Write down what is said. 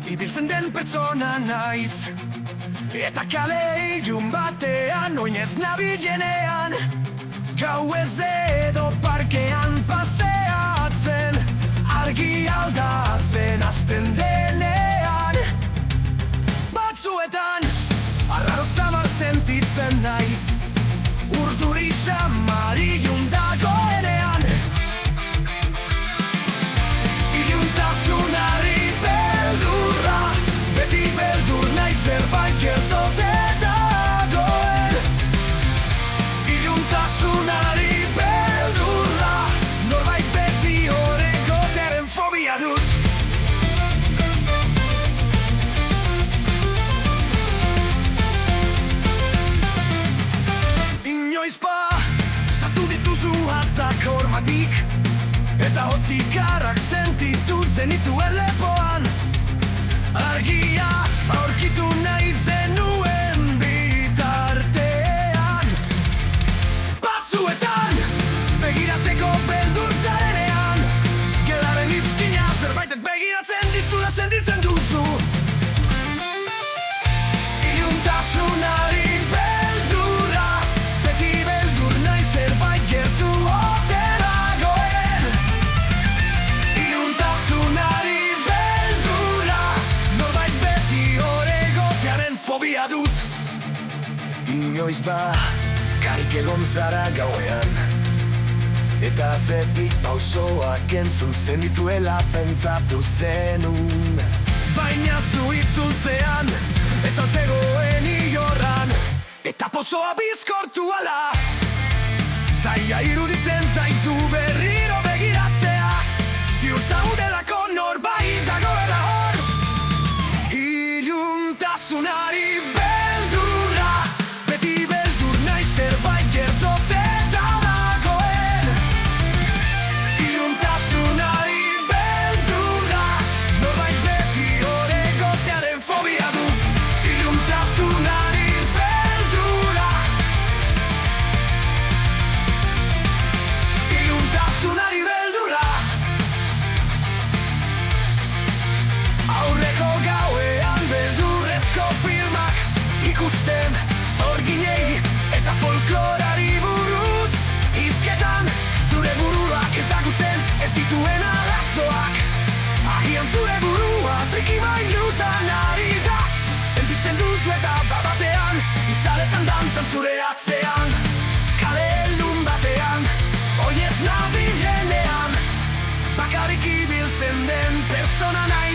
Ibiltzen den pertsona naiz, eta kale ilun batean oinez nabilenean, gauez edo parkean paseatzen, argi aldatzen hasten denean. Batzuetan arraro zabal sentitzen naiz, urduri xamar ilun dagoenean. Iluntasunari beldurra, beti beldur naiz zerbait gertote dagoen. Iluntasunari beldurra, norbait beti horregotearen fobia dut. Inoiz pasatu dituzu hatzak hormatik, eta hotzikarrak sentitu zenituen lepoan. Argia aurkitu nahi zenuen bitartean. Batzuetan begiratzeko beldur zarenean, gelaren izkina zerbaitek begiratzen dizula sentitzen duzu. Iluntasunari beldurra, beti beldur nahi zerbait gertu ote dagoen. Iluntasunari beldurra, norbait beti horregotearen fobia dut. Inoiz bakarrik egon zara gauean, eta atzetik pausoak entzun zenituela pentsatu zenun. Baina zu itzultzean, ez zegoen inorran, eta pozoa bizkortu ala. Zaila iruditzen zaizu berriro begiratzea, ziur zaudelako norbait dagoela hor. Iluntasunari beldurra, beti beldur nahi zerbait gertote dagoen. Iluntasunari beldurra, norbait beti horregotearen fobia dut. Iluntasunari beldurra, iluntasunari beldurra. Aurreko gauean beldurrezko filmak ikusten zorginei eta folklorari buruz. Hizketan zure buruak ezagutzen ez dituen arazoak. Agian zure burua triki bailutan ari da, sentitzen duzu eta batean itzaletan dantzan zure atzean. Kale helun batean, oinez nabilenean, bakarrik ibiltzen den pertsona nahi